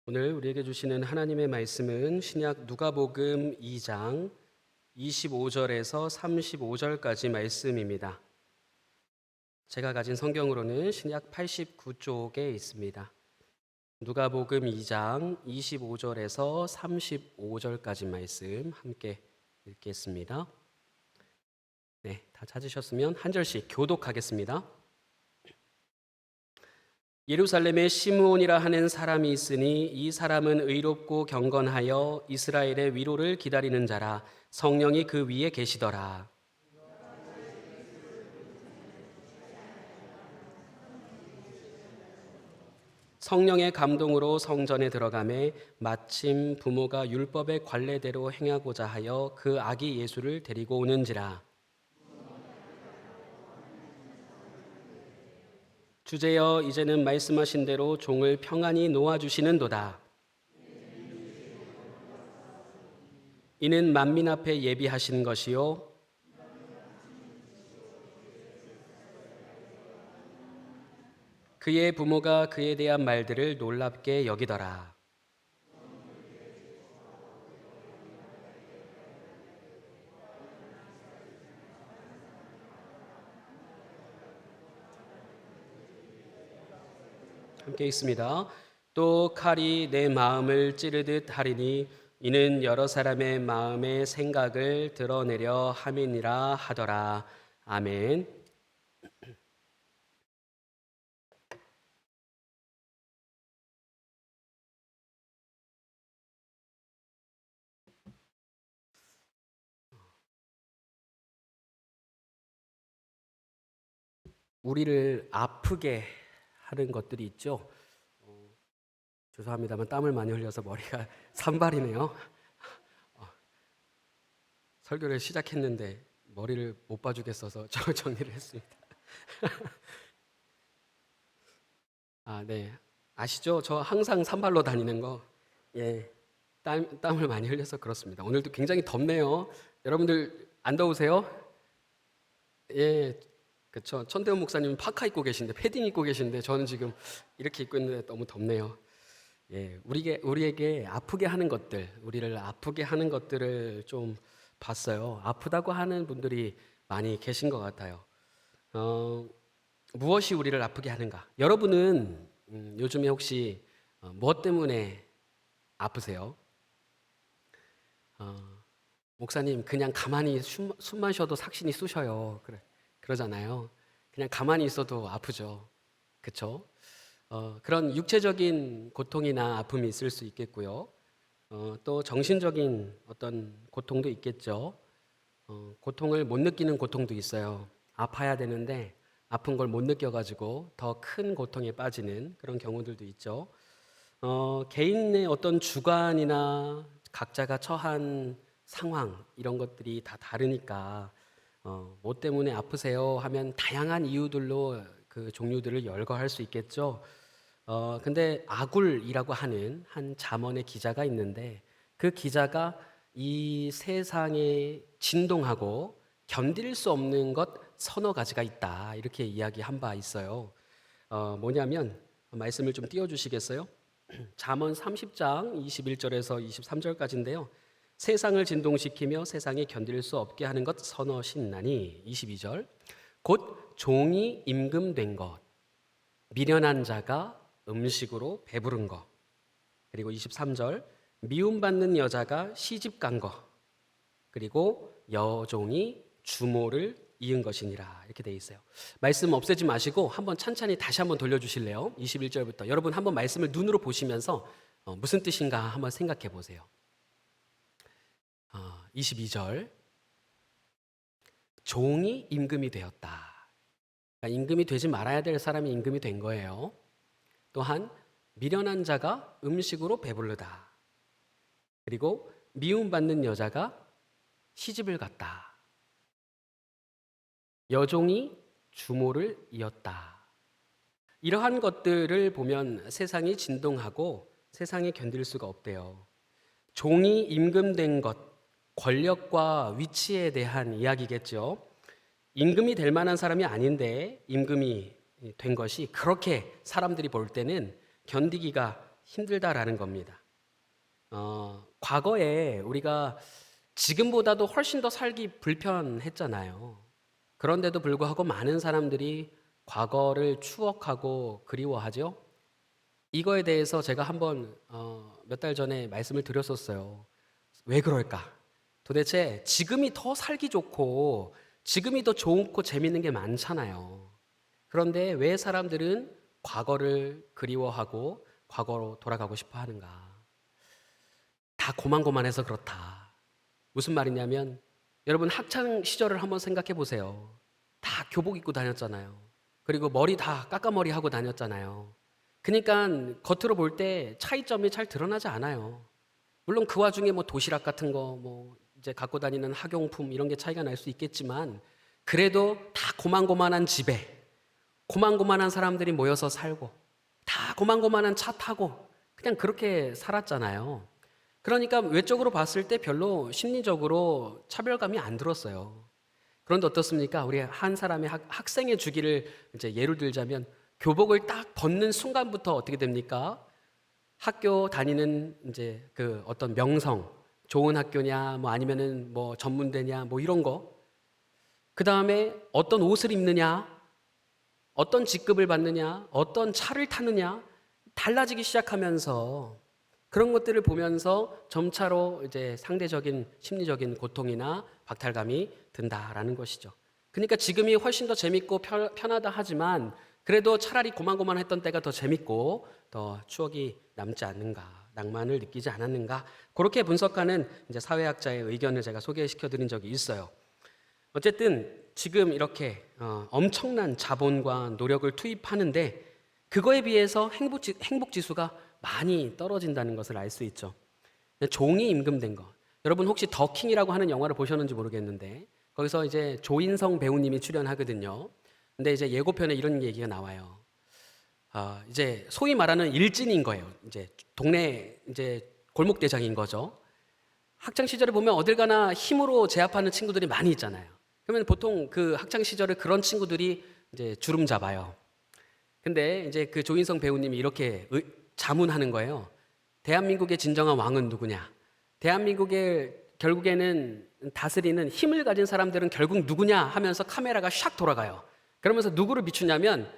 오늘 우리에게 주시는 하나님의 말씀은 신약 누가복음 2장 25절에서 35절까지 말씀입니다. 제가 가진 성경으로는 신약 89쪽에 있습니다. 누가복음 2장 25절에서 35절까지 말씀 함께 읽겠습니다. 네, 다 찾으셨으면 한 절씩 교독하겠습니다. 예루살렘에 시므온이라 하는 사람이 있으니 이 사람은 의롭고 경건하여 이스라엘의 위로를 기다리는 자라. 성령이 그 위에 계시더라. 성령의 감동으로 성전에 들어가매 마침 부모가 율법의 관례대로 행하고자 하여 그 아기 예수를 데리고 오는지라. 주제여 이제는 말씀하신 대로 종을 평안히 놓아주시는도다. 이는 만민 앞에 예비하신 것이요 그의 부모가 그에 대한 말들을 놀랍게 여기더라. 함께 있습니다. 또 칼이 내 마음을 찌르듯 하리니 이는 여러 사람의 마음의 생각을 드러내려 함이니라 하더라. 아멘. 우리를 아프게 하는 것들이 있죠. 죄송합니다만 땀을 많이 흘려서 머리가 산발이네요. 설교를 시작했는데 머리를 못 봐주겠어서 정리를 했습니다. 네. 아시죠? 저 항상 산발로 다니는 거. 예. 땀을 많이 흘려서 그렇습니다. 오늘도 굉장히 덥네요. 여러분들 안 더우세요? 예. 그렇죠. 천대훈 목사님은 파카 입고 계신데, 패딩 입고 계신데 저는 지금 이렇게 입고 있는데 너무 덥네요. 예. 우리에게 아프게 하는 것들, 우리를 아프게 하는 것들을 좀 봤어요. 아프다고 하는 분들이 많이 계신 것 같아요. 무엇이 우리를 아프게 하는가? 여러분은 요즘에 혹시 무엇 때문에 아프세요? 목사님 그냥 가만히 숨만 쉬어도 삭신이 쑤셔요. 그러잖아요. 그냥 가만히 있어도 아프죠. 그렇죠? 그런 육체적인 고통이나 아픔이 있을 수 있겠고요. 또 정신적인 어떤 고통도 있겠죠. 고통을 못 느끼는 고통도 있어요. 아파야 되는데 아픈 걸 못 느껴가지고 더 큰 고통에 빠지는 그런 경우들도 있죠. 개인의 어떤 주관이나 각자가 처한 상황 이런 것들이 다 다르니까 뭐 때문에 아프세요 하면 다양한 이유들로 그 종류들을 열거할 수 있겠죠. 근데 아굴이라고 하는 한 잠언의 기자가 있는데 그 기자가 이 세상에 진동하고 견딜 수 없는 것 서너 가지가 있다 이렇게 이야기한 바 있어요. 뭐냐면 말씀을 좀 띄워주시겠어요? 잠언 30장 21절에서 23절까지인데요. 세상을 진동시키며 세상에 견딜 수 없게 하는 것 서너 신나니 22절 곧 종이 임금된 것 미련한 자가 음식으로 배부른 것 그리고 23절 미움받는 여자가 시집간 것 그리고 여종이 주모를 이은 것이니라 이렇게 돼 있어요. 말씀 없애지 마시고 한번 찬찬히 다시 한번 돌려주실래요? 21절부터 여러분 한번 말씀을 눈으로 보시면서 무슨 뜻인가 한번 생각해 보세요. 22절 종이 임금이 되었다. 그러니까 임금이 되지 말아야 될 사람이 임금이 된 거예요. 또한 미련한 자가 음식으로 배부르다. 그리고 미움받는 여자가 시집을 갔다. 여종이 주모를 이었다. 이러한 것들을 보면 세상이 진동하고 세상에 견딜 수가 없대요. 종이 임금된 것, 권력과 위치에 대한 이야기겠죠. 임금이 될 만한 사람이 아닌데 임금이 된 것이 그렇게 사람들이 볼 때는 견디기가 힘들다라는 겁니다. 과거에 우리가 지금보다도 훨씬 더 살기 불편했잖아요. 그런데도 불구하고 많은 사람들이 과거를 추억하고 그리워하죠. 이거에 대해서 제가 한번 몇 달 전에 말씀을 드렸었어요. 왜 그럴까? 도대체 지금이 더 살기 좋고 지금이 더 좋고 재밌는 게 많잖아요. 그런데 왜 사람들은 과거를 그리워하고 과거로 돌아가고 싶어 하는가? 다 고만고만해서 그렇다. 무슨 말이냐면 여러분 학창 시절을 한번 생각해 보세요. 다 교복 입고 다녔잖아요. 그리고 머리 다 까까머리 하고 다녔잖아요. 그러니까 겉으로 볼 때 차이점이 잘 드러나지 않아요. 물론 그 와중에 뭐 도시락 같은 거 뭐 이제 갖고 다니는 학용품 이런 게 차이가 날 수 있겠지만 그래도 다 고만고만한 집에 고만고만한 사람들이 모여서 살고 다 고만고만한 차 타고 그냥 그렇게 살았잖아요. 그러니까 외적으로 봤을 때 별로 심리적으로 차별감이 안 들었어요. 그런데 어떻습니까? 우리 한 사람의 학생의 주기를 이제 예를 들자면 교복을 딱 벗는 순간부터 어떻게 됩니까? 학교 다니는 이제 그 어떤 명성, 좋은 학교냐, 뭐 아니면은 뭐 전문대냐, 뭐 이런 거. 그 다음에 어떤 옷을 입느냐, 어떤 직급을 받느냐, 어떤 차를 타느냐, 달라지기 시작하면서 그런 것들을 보면서 점차로 이제 상대적인 심리적인 고통이나 박탈감이 든다라는 것이죠. 그러니까 지금이 훨씬 더 재밌고 편하다 하지만 그래도 차라리 고만고만했던 때가 더 재밌고 더 추억이 남지 않는가, 낭만을 느끼지 않았는가 그렇게 분석하는 이제 사회학자의 의견을 제가 소개시켜 드린 적이 있어요. 어쨌든 지금 이렇게 엄청난 자본과 노력을 투입하는데 그거에 비해서 행복 지수가 많이 떨어진다는 것을 알 수 있죠. 종이 임금된 거. 여러분 혹시 더 킹이라고 하는 영화를 보셨는지 모르겠는데 거기서 이제 조인성 배우님이 출연하거든요. 근데 이제 예고편에 이런 얘기가 나와요. 이제 소위 말하는 일진인 거예요. 이제 동네 이제 골목 대장인 거죠. 학창 시절에 보면 어딜 가나 힘으로 제압하는 친구들이 많이 있잖아요. 그러면 보통 그 학창 시절에 그런 친구들이 이제 주름 잡아요. 근데 이제 그 조인성 배우님이 이렇게 자문하는 거예요. 대한민국의 진정한 왕은 누구냐? 대한민국의 결국에는 다스리는 힘을 가진 사람들은 결국 누구냐 하면서 카메라가 샥 돌아가요. 그러면서 누구를 비추냐면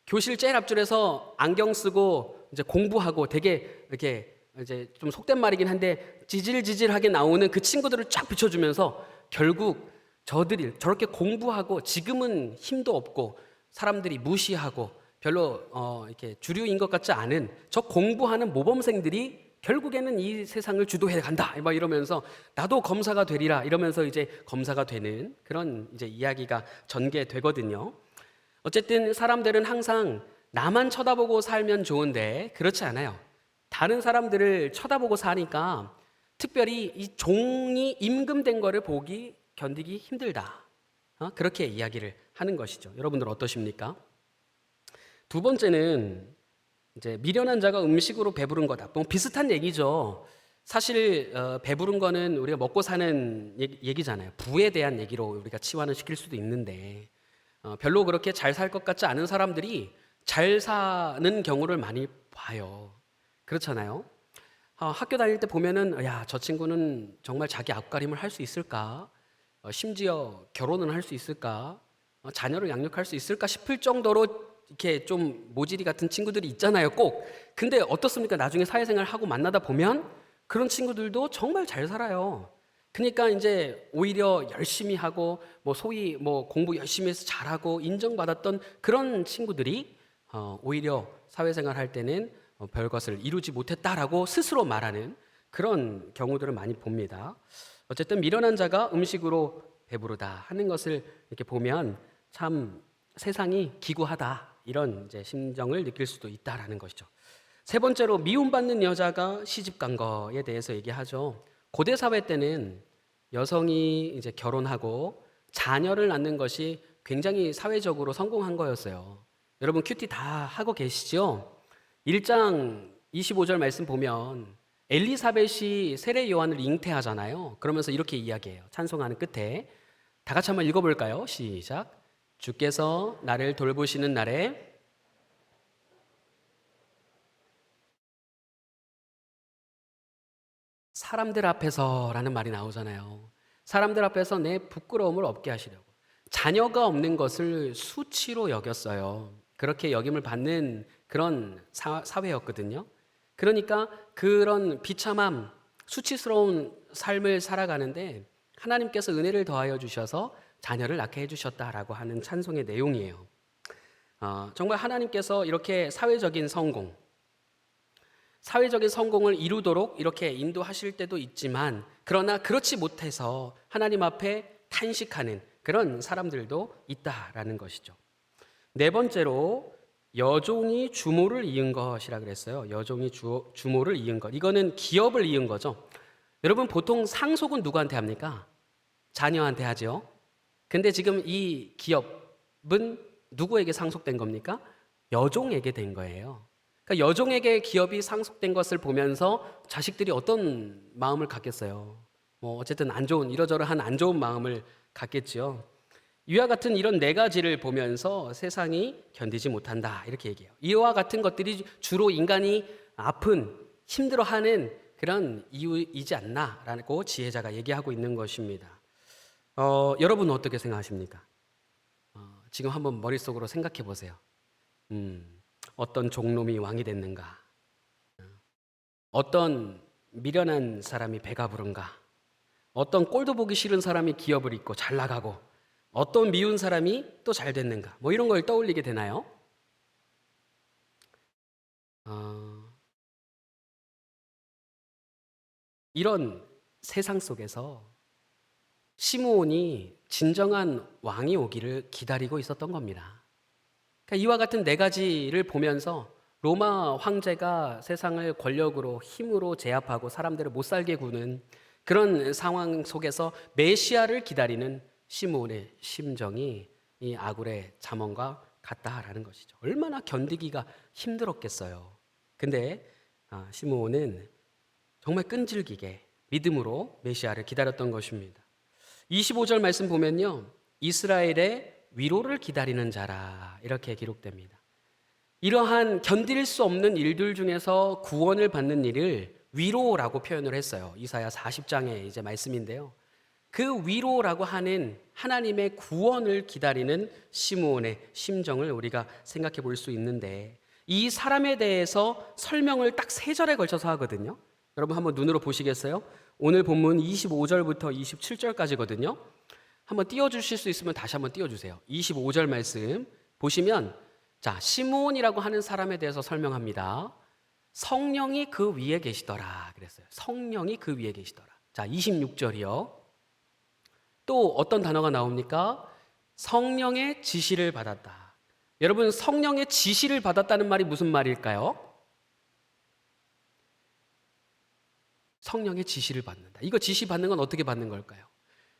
교실 제일 앞줄에서 안경 쓰고 이제 공부하고 되게 이렇게 이제 좀 속된 말이긴 한데 지질지질하게 나오는 그 친구들을 쫙 비춰주면서 결국 저들이 저렇게 공부하고 지금은 힘도 없고 사람들이 무시하고 별로 이렇게 주류인 것 같지 않은 저 공부하는 모범생들이 결국에는 이 세상을 주도해 간다. 막 이러면서 나도 검사가 되리라 이러면서 이제 검사가 되는 그런 이제 이야기가 전개되거든요. 어쨌든 사람들은 항상 나만 쳐다보고 살면 좋은데 그렇지 않아요. 다른 사람들을 쳐다보고 사니까 특별히 이 종이 임금된 거를 보기 견디기 힘들다. 그렇게 이야기를 하는 것이죠. 여러분들 어떠십니까? 두 번째는 이제 미련한 자가 음식으로 배부른 거다. 뭐 비슷한 얘기죠. 사실 배부른 거는 우리가 먹고 사는 얘기잖아요. 부에 대한 얘기로 우리가 치환을 시킬 수도 있는데 별로 그렇게 잘 살 것 같지 않은 사람들이 잘 사는 경우를 많이 봐요. 그렇잖아요. 학교 다닐 때 보면은 야, 저 친구는 정말 자기 앞가림을 할 수 있을까? 심지어 결혼은 할 수 있을까? 자녀를 양육할 수 있을까 싶을 정도로 이렇게 좀 모질이 같은 친구들이 있잖아요, 꼭. 근데 어떻습니까? 나중에 사회생활 하고 만나다 보면 그런 친구들도 정말 잘 살아요. 그러니까 이제 오히려 열심히 하고 뭐 소위 뭐 공부 열심히 해서 잘하고 인정받았던 그런 친구들이 오히려 사회생활 할 때는 별것을 이루지 못했다라고 스스로 말하는 그런 경우들을 많이 봅니다. 어쨌든 미련한 자가 음식으로 배부르다 하는 것을 이렇게 보면 참 세상이 기구하다 이런 이제 심정을 느낄 수도 있다라는 것이죠. 세 번째로 미움받는 여자가 시집 간 거에 대해서 얘기하죠. 고대 사회 때는 여성이 이제 결혼하고 자녀를 낳는 것이 굉장히 사회적으로 성공한 거였어요. 여러분 큐티 다 하고 계시죠? 1장 25절 말씀 보면 엘리사벳이 세례 요한을 잉태하잖아요. 그러면서 이렇게 이야기해요. 찬송하는 끝에 다 같이 한번 읽어볼까요? 시작. 주께서 나를 돌보시는 날에 사람들 앞에서라는 말이 나오잖아요. 사람들 앞에서 내 부끄러움을 없게 하시려고. 자녀가 없는 것을 수치로 여겼어요. 그렇게 여김을 받는 그런 사회였거든요. 그러니까 그런 비참함, 수치스러운 삶을 살아가는데 하나님께서 은혜를 더하여 주셔서 자녀를 낳게 해주셨다라고 하는 찬송의 내용이에요. 정말 하나님께서 이렇게 사회적인 성공을 이루도록 이렇게 인도하실 때도 있지만, 그러나 그렇지 못해서 하나님 앞에 탄식하는 그런 사람들도 있다라는 것이죠. 네 번째로 여종이 주모를 이은 것이라 그랬어요. 여종이 주모를 이은 것. 이거는 기업을 이은 거죠. 여러분, 보통 상속은 누구한테 합니까? 자녀한테 하죠. 근데 지금 이 기업은 누구에게 상속된 겁니까? 여종에게 된 거예요. 그러니까 여종에게 기업이 상속된 것을 보면서 자식들이 어떤 마음을 갖겠어요? 어쨌든 이러저러한 안 좋은 마음을 갖겠지요. 이와 같은 이런 네 가지를 보면서 세상이 견디지 못한다, 이렇게 얘기해요. 이와 같은 것들이 주로 인간이 아픈, 힘들어하는 그런 이유이지 않나라고 지혜자가 얘기하고 있는 것입니다. 여러분은 어떻게 생각하십니까? 지금 한번 머릿속으로 생각해 보세요. 어떤 종놈이 왕이 됐는가? 어떤 미련한 사람이 배가 부른가? 어떤 꼴도 보기 싫은 사람이 기업을 잇고 잘 나가고, 어떤 미운 사람이 또 잘 됐는가? 이런 걸 떠올리게 되나요? 이런 세상 속에서 시므온이 진정한 왕이 오기를 기다리고 있었던 겁니다. 그러니까 이와 같은 네 가지를 보면서 로마 황제가 세상을 권력으로, 힘으로 제압하고 사람들을 못 살게 구는 그런 상황 속에서 메시아를 기다리는 시므온의 심정이 이 아굴의 잠언과 같다라는 것이죠. 얼마나 견디기가 힘들었겠어요. 근데 시므온은 정말 끈질기게 믿음으로 메시아를 기다렸던 것입니다. 25절 말씀 보면요, 이스라엘의 위로를 기다리는 자라, 이렇게 기록됩니다. 이러한 견딜 수 없는 일들 중에서 구원을 받는 일을 위로라고 표현을 했어요. 이사야 40장의 이제 말씀인데요. 그 위로라고 하는 하나님의 구원을 기다리는 시므온의 심정을 우리가 생각해 볼 수 있는데, 이 사람에 대해서 설명을 딱 3절에 걸쳐서 하거든요. 여러분 한번 눈으로 보시겠어요? 오늘 본문 25절부터 27절까지거든요. 한번 띄워주실 수 있으면 다시 한번 띄워주세요. 25절 말씀 보시면, 자, 시므온이라고 하는 사람에 대해서 설명합니다. 성령이 그 위에 계시더라 그랬어요. 성령이 그 위에 계시더라. 자, 26절이요. 또 어떤 단어가 나옵니까? 성령의 지시를 받았다. 여러분, 성령의 지시를 받았다는 말이 무슨 말일까요? 성령의 지시를 받는다. 이거 지시 받는 건 어떻게 받는 걸까요?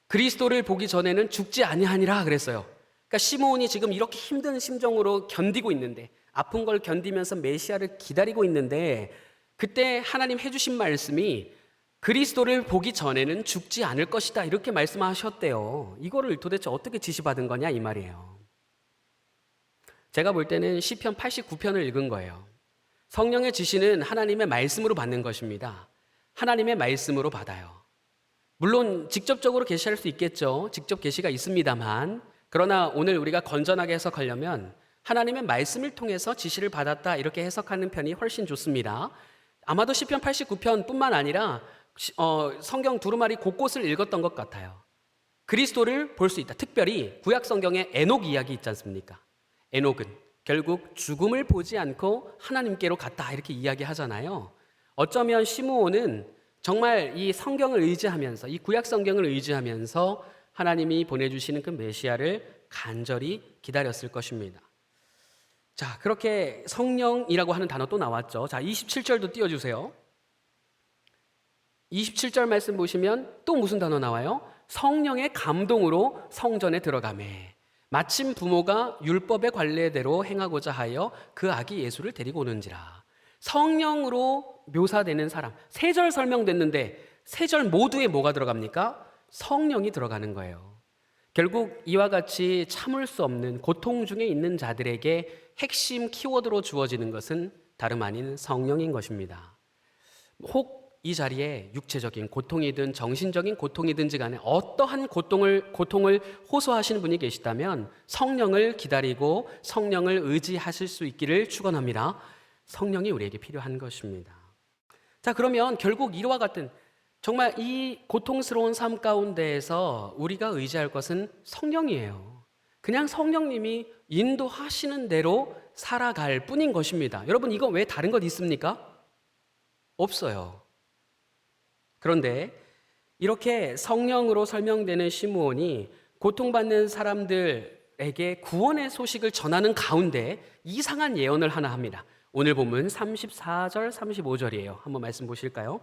그리스도를 보기 전에는 죽지 아니하니라 그랬어요. 그러니까 시므온이 지금 이렇게 힘든 심정으로 견디고 있는데, 아픈 걸 견디면서 메시아를 기다리고 있는데, 그때 하나님 해주신 말씀이 그리스도를 보기 전에는 죽지 않을 것이다, 이렇게 말씀하셨대요. 이거를 도대체 어떻게 지시받은 거냐 이 말이에요. 제가 볼 때는 시편 89편을 읽은 거예요. 성령의 지시는 하나님의 말씀으로 받는 것입니다. 하나님의 말씀으로 받아요. 물론 직접적으로 계시할 수 있겠죠. 직접 계시가 있습니다만, 그러나 오늘 우리가 건전하게 해석하려면 하나님의 말씀을 통해서 지시를 받았다, 이렇게 해석하는 편이 훨씬 좋습니다. 아마도 시편 89편뿐만 아니라 성경 두루마리 곳곳을 읽었던 것 같아요. 그리스도를 볼 수 있다. 특별히 구약 성경에 에녹 이야기 있지 않습니까? 에녹은 결국 죽음을 보지 않고 하나님께로 갔다, 이렇게 이야기하잖아요. 어쩌면 시므온은 정말 이 성경을 의지하면서, 이 구약 성경을 의지하면서 하나님이 보내주시는 그 메시아를 간절히 기다렸을 것입니다. 자, 그렇게 성령이라고 하는 단어 또 나왔죠. 자, 27절도 띄워주세요. 27절 말씀 보시면 또 무슨 단어 나와요? 성령의 감동으로 성전에 들어가매 마침 부모가 율법의 관례대로 행하고자 하여 그 아기 예수를 데리고 오는지라. 성령으로 묘사되는 사람, 3절 설명됐는데 3절 모두에 뭐가 들어갑니까? 성령이 들어가는 거예요. 결국 이와 같이 참을 수 없는 고통 중에 있는 자들에게 핵심 키워드로 주어지는 것은 다름 아닌 성령인 것입니다. 혹 이 자리에 육체적인 고통이든 정신적인 고통이든지 간에 어떠한 고통을 호소하시는 분이 계시다면 성령을 기다리고 성령을 의지하실 수 있기를 축원합니다. 성령이 우리에게 필요한 것입니다. 자, 그러면 결국 이와 같은 정말 이 고통스러운 삶 가운데에서 우리가 의지할 것은 성령이에요. 그냥 성령님이 인도하시는 대로 살아갈 뿐인 것입니다. 여러분, 이거 왜 다른 것 있습니까? 없어요. 그런데 이렇게 성령으로 설명되는 시므온이 고통받는 사람들에게 구원의 소식을 전하는 가운데 이상한 예언을 하나 합니다. 오늘 본문 34절, 35절이에요. 한번 말씀 보실까요?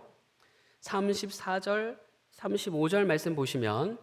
34절, 35절 말씀 보시면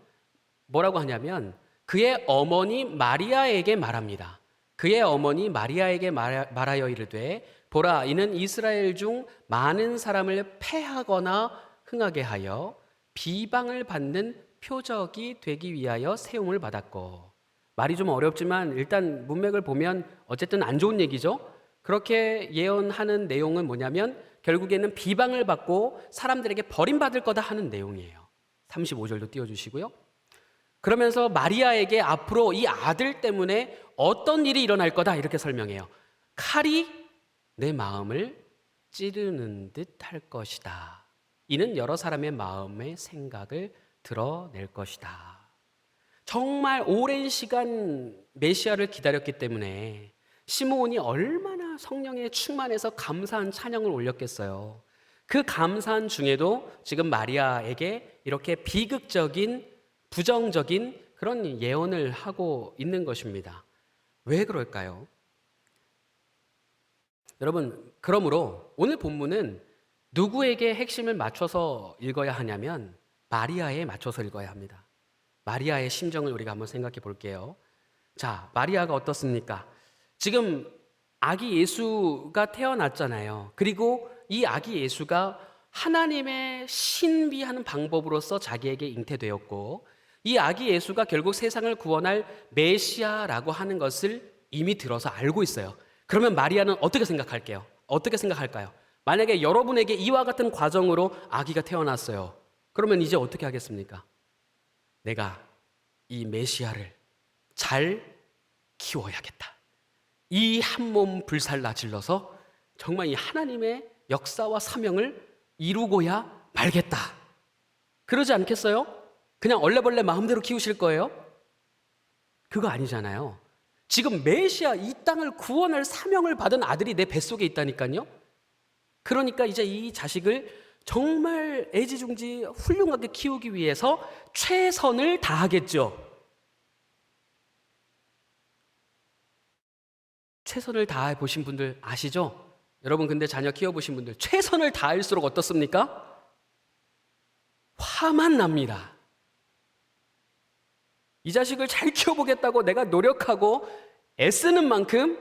뭐라고 하냐면 그의 어머니 마리아에게 말합니다. 그의 어머니 마리아에게 말하여 이르되 보라, 이는 이스라엘 중 많은 사람을 패하거나 흥하게 하여 비방을 받는 표적이 되기 위하여 세움을 받았고. 말이 좀 어렵지만 일단 문맥을 보면 어쨌든 안 좋은 얘기죠. 그렇게 예언하는 내용은 뭐냐면 결국에는 비방을 받고 사람들에게 버림받을 거다 하는 내용이에요. 35절도 띄워주시고요. 그러면서 마리아에게 앞으로 이 아들 때문에 어떤 일이 일어날 거다 이렇게 설명해요. 칼이 내 마음을 찌르는 듯 할 것이다. 이는 여러 사람의 마음의 생각을 드러낼 것이다. 정말 오랜 시간 메시아를 기다렸기 때문에 시므온이 얼마나 성령에 충만해서 감사한 찬양을 올렸겠어요. 그 감사한 중에도 지금 마리아에게 이렇게 비극적인 부정적인 그런 예언을 하고 있는 것입니다. 왜 그럴까요? 여러분, 그러므로 오늘 본문은 누구에게 핵심을 맞춰서 읽어야 하냐면 마리아에 맞춰서 읽어야 합니다. 마리아의 심정을 우리가 한번 생각해 볼게요. 자, 마리아가 어떻습니까? 지금 아기 예수가 태어났잖아요. 그리고 이 아기 예수가 하나님의 신비한 방법으로서 자기에게 잉태되었고 이 아기 예수가 결국 세상을 구원할 메시아라고 하는 것을 이미 들어서 알고 있어요. 그러면 마리아는 어떻게 생각할게요? 어떻게 생각할까요? 만약에 여러분에게 이와 같은 과정으로 아기가 태어났어요. 그러면 이제 어떻게 하겠습니까? 내가 이 메시아를 잘 키워야겠다. 이 한 몸 불살라 질러서 정말 이 하나님의 역사와 사명을 이루고야 말겠다. 그러지 않겠어요? 그냥 얼레벌레 마음대로 키우실 거예요? 그거 아니잖아요. 지금 메시아 이 땅을 구원할 사명을 받은 아들이 내 뱃속에 있다니까요. 그러니까 이제 이 자식을 정말 애지중지 훌륭하게 키우기 위해서 최선을 다하겠죠. 최선을 다해 보신 분들 아시죠? 여러분 근데 자녀 키워보신 분들 최선을 다할수록 어떻습니까? 화만 납니다. 이 자식을 잘 키워보겠다고 내가 노력하고 애쓰는 만큼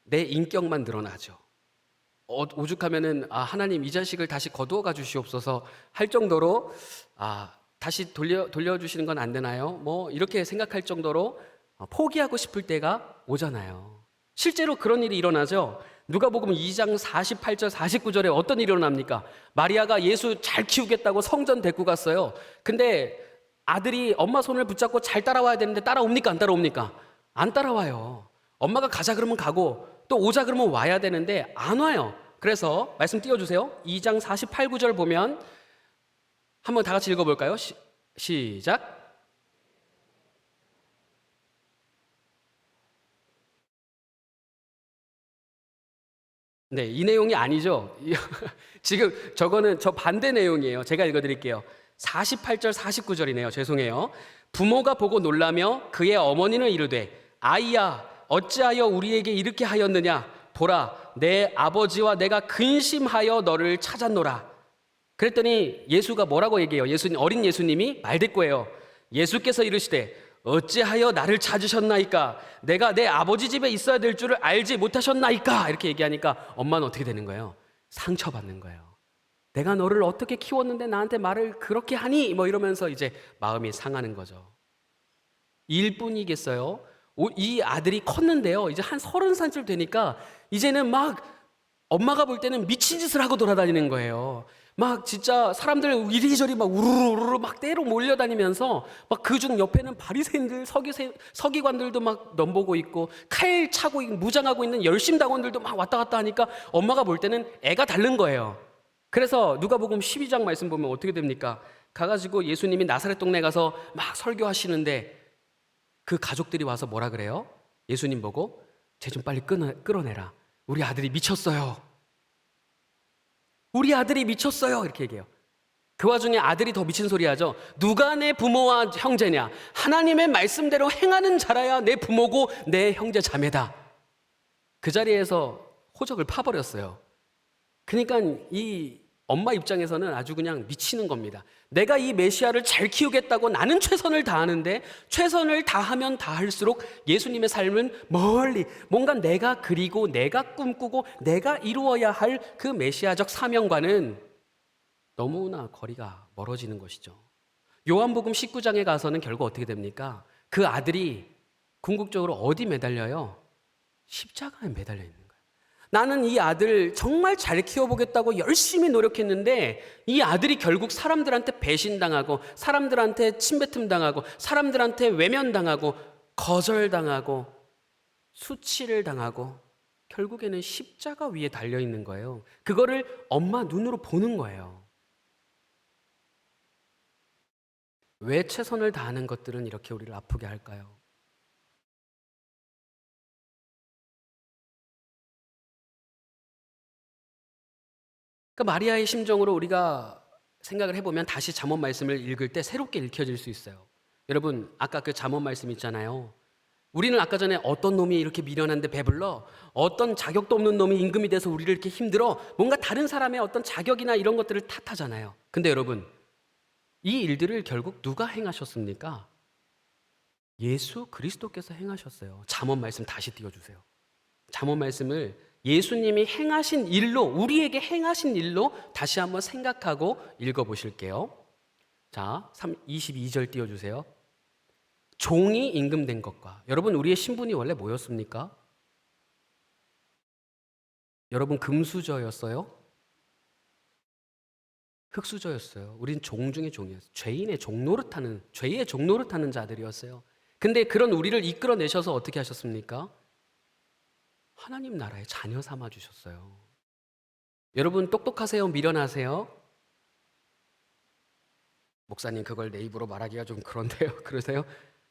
내 인격만 늘어나죠. 오죽하면은 하나님 이 자식을 다시 거두어가 주시옵소서 할 정도로 다시 돌려주시는 건 안 되나요? 뭐 이렇게 생각할 정도로 포기하고 싶을 때가 오잖아요. 실제로 그런 일이 일어나죠. 누가복음 2장 48절 49절에 어떤 일이 일어납니까? 마리아가 예수 잘 키우겠다고 성전 데리고 갔어요. 근데 아들이 엄마 손을 붙잡고 잘 따라와야 되는데 따라옵니까? 안 따라옵니까? 안 따라와요. 엄마가 가자 그러면 가고 또 오자 그러면 와야 되는데 안 와요. 그래서 말씀 띄워주세요. 2장 48, 9절 보면 한번 다 같이 읽어볼까요? 시작. 네, 이 내용이 아니죠. 지금 저거는 저 반대 내용이에요. 제가 읽어드릴게요. 48절 49절이네요. 죄송해요. 부모가 보고 놀라며 그의 어머니는 이르되 아이야 어찌하여 우리에게 이렇게 하였느냐 보라 내 아버지와 내가 근심하여 너를 찾았노라. 그랬더니 예수가 뭐라고 얘기해요? 어린 예수님이 말대꾸예요. 예수께서 이르시되 어찌하여 나를 찾으셨나이까? 내가 내 아버지 집에 있어야 될 줄을 알지 못하셨나이까? 이렇게 얘기하니까 엄마는 어떻게 되는 거예요? 상처받는 거예요. 내가 너를 어떻게 키웠는데 나한테 말을 그렇게 하니? 뭐 이러면서 이제 마음이 상하는 거죠. 일뿐이겠어요? 이 아들이 컸는데요. 이제 한 30살쯤 되니까 이제는 막 엄마가 볼 때는 미친 짓을 하고 돌아다니는 거예요. 막 진짜 사람들 이리저리 막 우르르 막 때로 몰려다니면서 막 그중 옆에는 바리새인들 서기관들도 막 넘보고 있고 칼 차고 무장하고 있는 열심당원들도 막 왔다 갔다 하니까 엄마가 볼 때는 애가 다른 거예요. 그래서 누가복음 12장 말씀 보면 어떻게 됩니까? 가가지고 예수님이 나사렛 동네 가서 막 설교하시는데 그 가족들이 와서 뭐라 그래요? 예수님 보고 쟤 좀 빨리 끌어내라. 우리 아들이 미쳤어요. 우리 아들이 미쳤어요. 이렇게 얘기해요. 그 와중에 아들이 더 미친 소리 하죠. 누가 내 부모와 형제냐? 하나님의 말씀대로 행하는 자라야 내 부모고 내 형제 자매다. 그 자리에서 호적을 파버렸어요. 그러니까 이 엄마 입장에서는 아주 그냥 미치는 겁니다. 내가 이 메시아를 잘 키우겠다고 나는 최선을 다하는데 최선을 다하면 다할수록 예수님의 삶은 멀리 뭔가 내가 그리고 내가 꿈꾸고 내가 이루어야 할 그 메시아적 사명과는 너무나 거리가 멀어지는 것이죠. 요한복음 19장에 가서는 결국 어떻게 됩니까? 그 아들이 궁극적으로 어디 매달려요? 십자가에 매달려 있는 거예요. 나는 이 아들 정말 잘 키워보겠다고 열심히 노력했는데 이 아들이 결국 사람들한테 배신당하고 사람들한테 침뱉음당하고 사람들한테 외면당하고 거절당하고 수치를 당하고 결국에는 십자가 위에 달려있는 거예요. 그거를 엄마 눈으로 보는 거예요. 왜 최선을 다하는 것들은 이렇게 우리를 아프게 할까요? 그러니까 마리아의 심정으로 우리가 생각을 해보면 다시 잠언 말씀을 읽을 때 새롭게 읽혀질 수 있어요. 여러분 아까 그 잠언 말씀 있잖아요. 우리는 아까 전에 어떤 놈이 이렇게 미련한데 배불러, 어떤 자격도 없는 놈이 임금이 돼서 우리를 이렇게 힘들어, 뭔가 다른 사람의 어떤 자격이나 이런 것들을 탓하잖아요. 근데 여러분 이 일들을 결국 누가 행하셨습니까? 예수 그리스도께서 행하셨어요. 잠언 말씀 다시 띄워주세요. 잠언 말씀을 예수님이 행하신 일로, 우리에게 행하신 일로 다시 한번 생각하고 읽어보실게요. 자, 22절 띄워주세요. 종이 임금된 것과, 여러분 우리의 신분이 원래 뭐였습니까? 여러분 금수저였어요? 흙수저였어요. 우린 종 중에 종이었어요. 죄의 종노릇하는 자들이었어요. 근데 그런 우리를 이끌어내셔서 어떻게 하셨습니까? 하나님 나라의 자녀 삼아 주셨어요. 여러분 똑똑하세요? 미련하세요? 목사님 그걸 내 입으로 말하기가 좀 그런데요. 그러세요?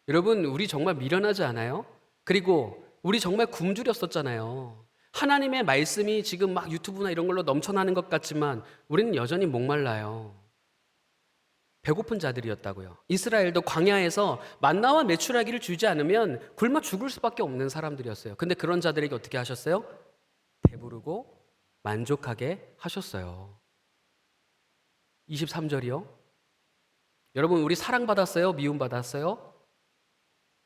여러분 우리 정말 미련하지 않아요? 그리고 우리 정말 굶주렸었잖아요. 하나님의 말씀이 지금 막 유튜브나 이런 걸로 넘쳐나는 것 같지만 우리는 여전히 목말라요. 배고픈 자들이었다고요. 이스라엘도 광야에서 만나와 메추라기를 주지 않으면 굶어 죽을 수밖에 없는 사람들이었어요. 근데 그런 자들에게 어떻게 하셨어요? 배부르고 만족하게 하셨어요. 23절이요. 여러분 우리 사랑받았어요? 미움받았어요?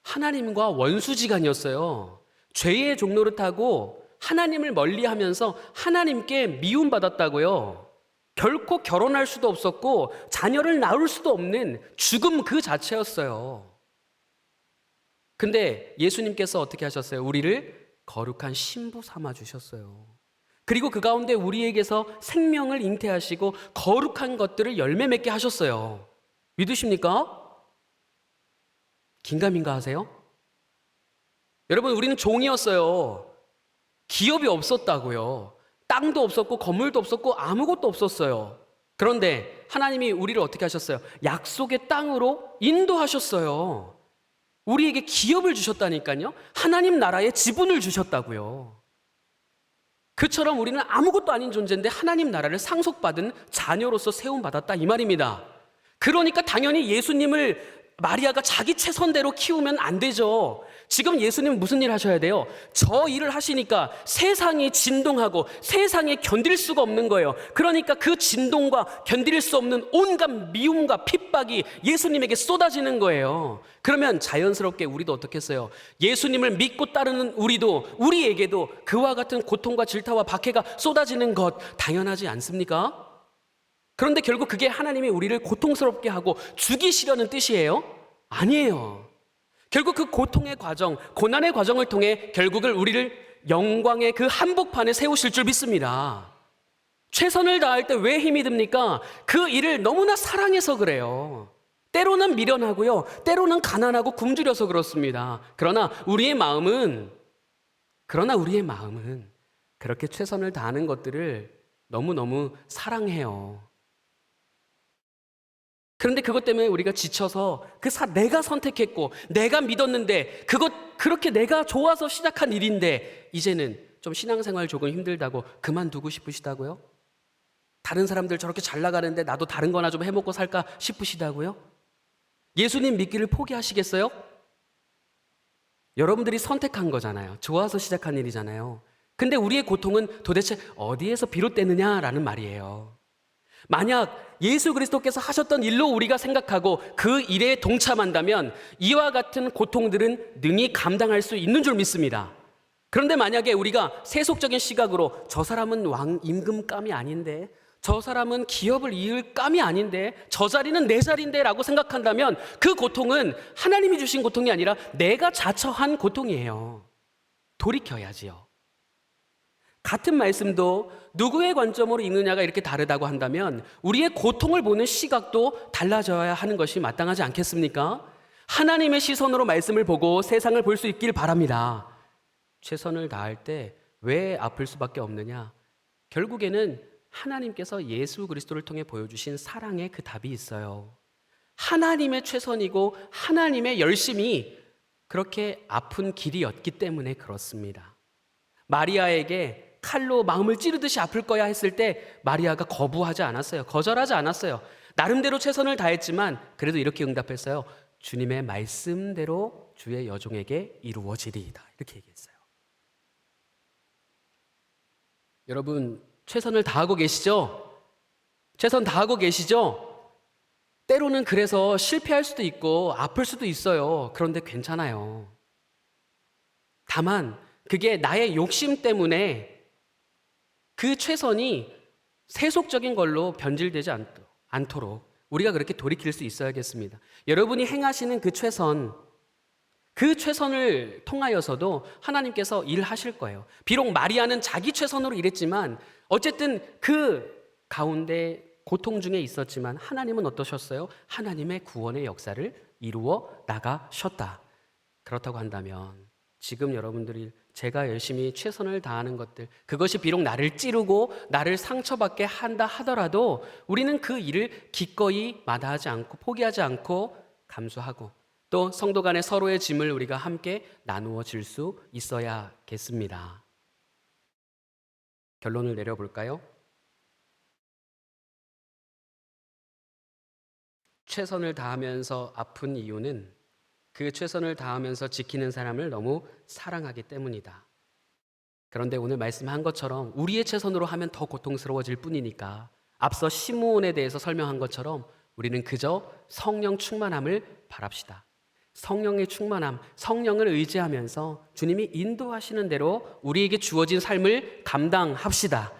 하나님과 원수지간이었어요. 죄의 종노릇하고 하나님을 멀리하면서 하나님께 미움받았다고요. 결코 결혼할 수도 없었고 자녀를 낳을 수도 없는 죽음 그 자체였어요. 근데 예수님께서 어떻게 하셨어요? 우리를 거룩한 신부 삼아 주셨어요. 그리고 그 가운데 우리에게서 생명을 잉태하시고 거룩한 것들을 열매 맺게 하셨어요. 믿으십니까? 긴가민가 하세요? 여러분 우리는 종이었어요. 기업이 없었다고요. 땅도 없었고 건물도 없었고 아무것도 없었어요. 그런데 하나님이 우리를 어떻게 하셨어요? 약속의 땅으로 인도하셨어요. 우리에게 기업을 주셨다니까요. 하나님 나라의 지분을 주셨다고요. 그처럼 우리는 아무것도 아닌 존재인데 하나님 나라를 상속받은 자녀로서 세움받았다 이 말입니다. 그러니까 당연히 예수님을 마리아가 자기 최선대로 키우면 안 되죠. 지금 예수님은 무슨 일 하셔야 돼요? 저 일을 하시니까 세상이 진동하고 세상에 견딜 수가 없는 거예요. 그러니까 그 진동과 견딜 수 없는 온갖 미움과 핍박이 예수님에게 쏟아지는 거예요. 그러면 자연스럽게 우리도 어떻겠어요? 예수님을 믿고 따르는 우리에게도 그와 같은 고통과 질타와 박해가 쏟아지는 것 당연하지 않습니까? 그런데 결국 그게 하나님이 우리를 고통스럽게 하고 죽이시려는 뜻이에요? 아니에요. 결국 그 고통의 과정, 고난의 과정을 통해 결국은 우리를 영광의 그 한복판에 세우실 줄 믿습니다. 최선을 다할 때 왜 힘이 듭니까? 그 일을 너무나 사랑해서 그래요. 때로는 미련하고요. 때로는 가난하고 굶주려서 그렇습니다. 그러나 우리의 마음은 그렇게 최선을 다하는 것들을 너무너무 사랑해요. 그런데 그것 때문에 우리가 지쳐서 내가 선택했고 내가 믿었는데 그렇게 내가 좋아서 시작한 일인데 이제는 좀 신앙생활 조금 힘들다고 그만두고 싶으시다고요? 다른 사람들 저렇게 잘 나가는데 나도 다른 거나 좀 해먹고 살까 싶으시다고요? 예수님 믿기를 포기하시겠어요? 여러분들이 선택한 거잖아요. 좋아서 시작한 일이잖아요. 근데 우리의 고통은 도대체 어디에서 비롯되느냐라는 말이에요. 만약 예수 그리스도께서 하셨던 일로 우리가 생각하고 그 일에 동참한다면 이와 같은 고통들은 능히 감당할 수 있는 줄 믿습니다. 그런데 만약에 우리가 세속적인 시각으로 저 사람은 왕 임금감이 아닌데, 저 사람은 기업을 이을 감이 아닌데, 저 자리는 내 자리인데 라고 생각한다면 그 고통은 하나님이 주신 고통이 아니라 내가 자처한 고통이에요. 돌이켜야지요. 같은 말씀도 누구의 관점으로 읽느냐가 이렇게 다르다고 한다면 우리의 고통을 보는 시각도 달라져야 하는 것이 마땅하지 않겠습니까? 하나님의 시선으로 말씀을 보고 세상을 볼 수 있길 바랍니다. 최선을 다할 때 왜 아플 수밖에 없느냐? 결국에는 하나님께서 예수 그리스도를 통해 보여주신 사랑의 그 답이 있어요. 하나님의 최선이고 하나님의 열심이 그렇게 아픈 길이었기 때문에 그렇습니다. 마리아에게 칼로 마음을 찌르듯이 아플 거야 했을 때 마리아가 거부하지 않았어요. 거절하지 않았어요. 나름대로 최선을 다했지만 그래도 이렇게 응답했어요. 주님의 말씀대로 주의 여종에게 이루어지리이다. 이렇게 얘기했어요. 여러분, 최선을 다하고 계시죠? 최선 다하고 계시죠? 때로는 그래서 실패할 수도 있고 아플 수도 있어요. 그런데 괜찮아요. 다만 그게 나의 욕심 때문에 그 최선이 세속적인 걸로 변질되지 않도록 우리가 그렇게 돌이킬 수 있어야겠습니다. 여러분이 행하시는 그 최선을 통하여서도 하나님께서 일하실 거예요. 비록 마리아는 자기 최선으로 일했지만 어쨌든 그 가운데 고통 중에 있었지만 하나님은 어떠셨어요? 하나님의 구원의 역사를 이루어 나가셨다. 그렇다고 한다면 지금 여러분들이 제가 열심히 최선을 다하는 것들, 그것이 비록 나를 찌르고 나를 상처받게 한다 하더라도 우리는 그 일을 기꺼이 마다하지 않고 포기하지 않고 감수하고 또 성도 간의 서로의 짐을 우리가 함께 나누어 질 수 있어야겠습니다. 결론을 내려볼까요? 최선을 다하면서 아픈 이유는 그 최선을 다하면서 지키는 사람을 너무 사랑하기 때문이다. 그런데 오늘 말씀한 것처럼 우리의 최선으로 하면 더 고통스러워질 뿐이니까 앞서 시므온에 대해서 설명한 것처럼 우리는 그저 성령 충만함을 바랍시다. 성령의 충만함, 성령을 의지하면서 주님이 인도하시는 대로 우리에게 주어진 삶을 감당합시다.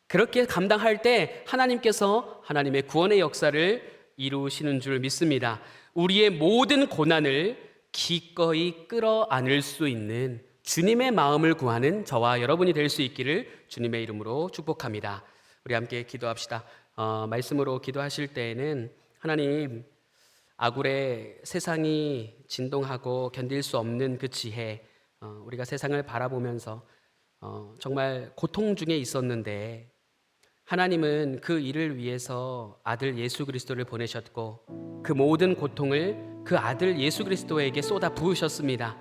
그렇게 감당할 때 하나님께서 하나님의 구원의 역사를 이루시는 줄 믿습니다. 우리의 모든 고난을 기꺼이 끌어안을 수 있는 주님의 마음을 구하는 저와 여러분이 될 수 있기를 주님의 이름으로 축복합니다. 우리 함께 기도합시다. 말씀으로 기도하실 때에는 하나님, 아굴의 세상이 진동하고 견딜 수 없는 그 지혜, 우리가 세상을 바라보면서 정말 고통 중에 있었는데 하나님은 그 일을 위해서 아들 예수 그리스도를 보내셨고 그 모든 고통을 그 아들 예수 그리스도에게 쏟아 부으셨습니다.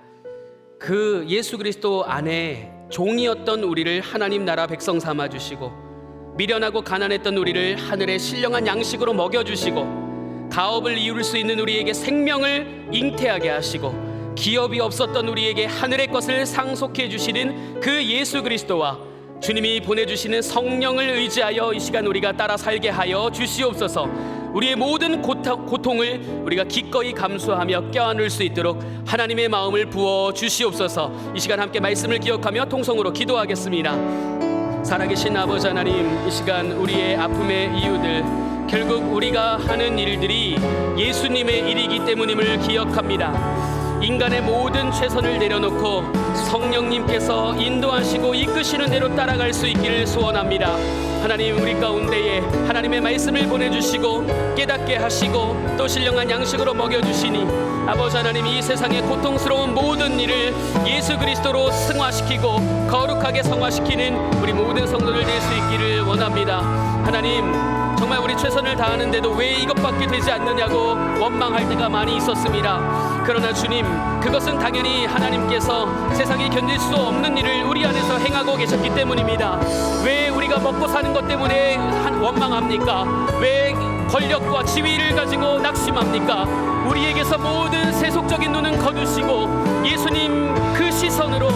그 예수 그리스도 안에 종이었던 우리를 하나님 나라 백성 삼아주시고 미련하고 가난했던 우리를 하늘의 신령한 양식으로 먹여주시고 가업을 이룰 수 있는 우리에게 생명을 잉태하게 하시고 기업이 없었던 우리에게 하늘의 것을 상속해 주시는 그 예수 그리스도와 주님이 보내주시는 성령을 의지하여 이 시간 우리가 따라 살게 하여 주시옵소서. 우리의 모든 고통을 우리가 기꺼이 감수하며 껴안을 수 있도록 하나님의 마음을 부어 주시옵소서. 이 시간 함께 말씀을 기억하며 통성으로 기도하겠습니다. 살아계신 아버지 하나님, 이 시간 우리의 아픔의 이유들, 결국 우리가 하는 일들이 예수님의 일이기 때문임을 기억합니다. 인간의 모든 최선을 내려놓고 성령님께서 인도하시고 이끄시는 대로 따라갈 수 있기를 소원합니다. 하나님 우리 가운데에 하나님의 말씀을 보내주시고 깨닫게 하시고 또 신령한 양식으로 먹여주시니 아버지 하나님 이 세상의 고통스러운 모든 일을 예수 그리스도로 승화시키고 거룩하게 성화시키는 우리 모든 성도들 될 수 있기를 원합니다. 하나님 정말 우리 최선을 다하는데도 왜 이것밖에 되지 않느냐고 원망할 때가 많이 있었습니다. 그러나 주님 그것은 당연히 하나님께서 세상이 견딜 수 없는 일을 우리 안에서 행하고 계셨기 때문입니다. 왜 우리가 먹고 사는 것 때문에 원망합니까? 왜 권력과 지위를 가지고 낙심합니까? 우리에게서 모든 세속적인 눈은 거두시고 예수님 그 시선으로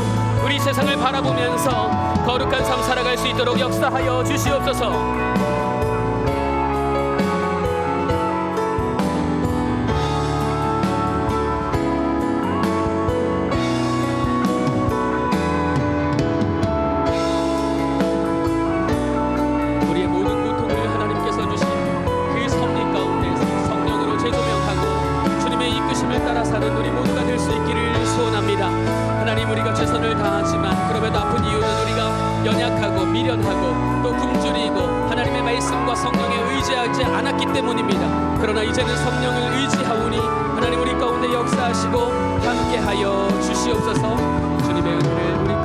우리 세상을 바라보면서 거룩한 삶 살아갈 수 있도록 역사하여 주시옵소서. 하나님 우리가 최선을 다하지만 그럼에도 아픈 이유는 우리가 연약하고 미련하고 또 굶주리고 하나님의 말씀과 성령에 의지하지 않았기 때문입니다. 그러나 이제는 성령을 의지하오니 하나님 우리 가운데 역사하시고 함께하여 주시옵소서. 주님의 은혜를 우리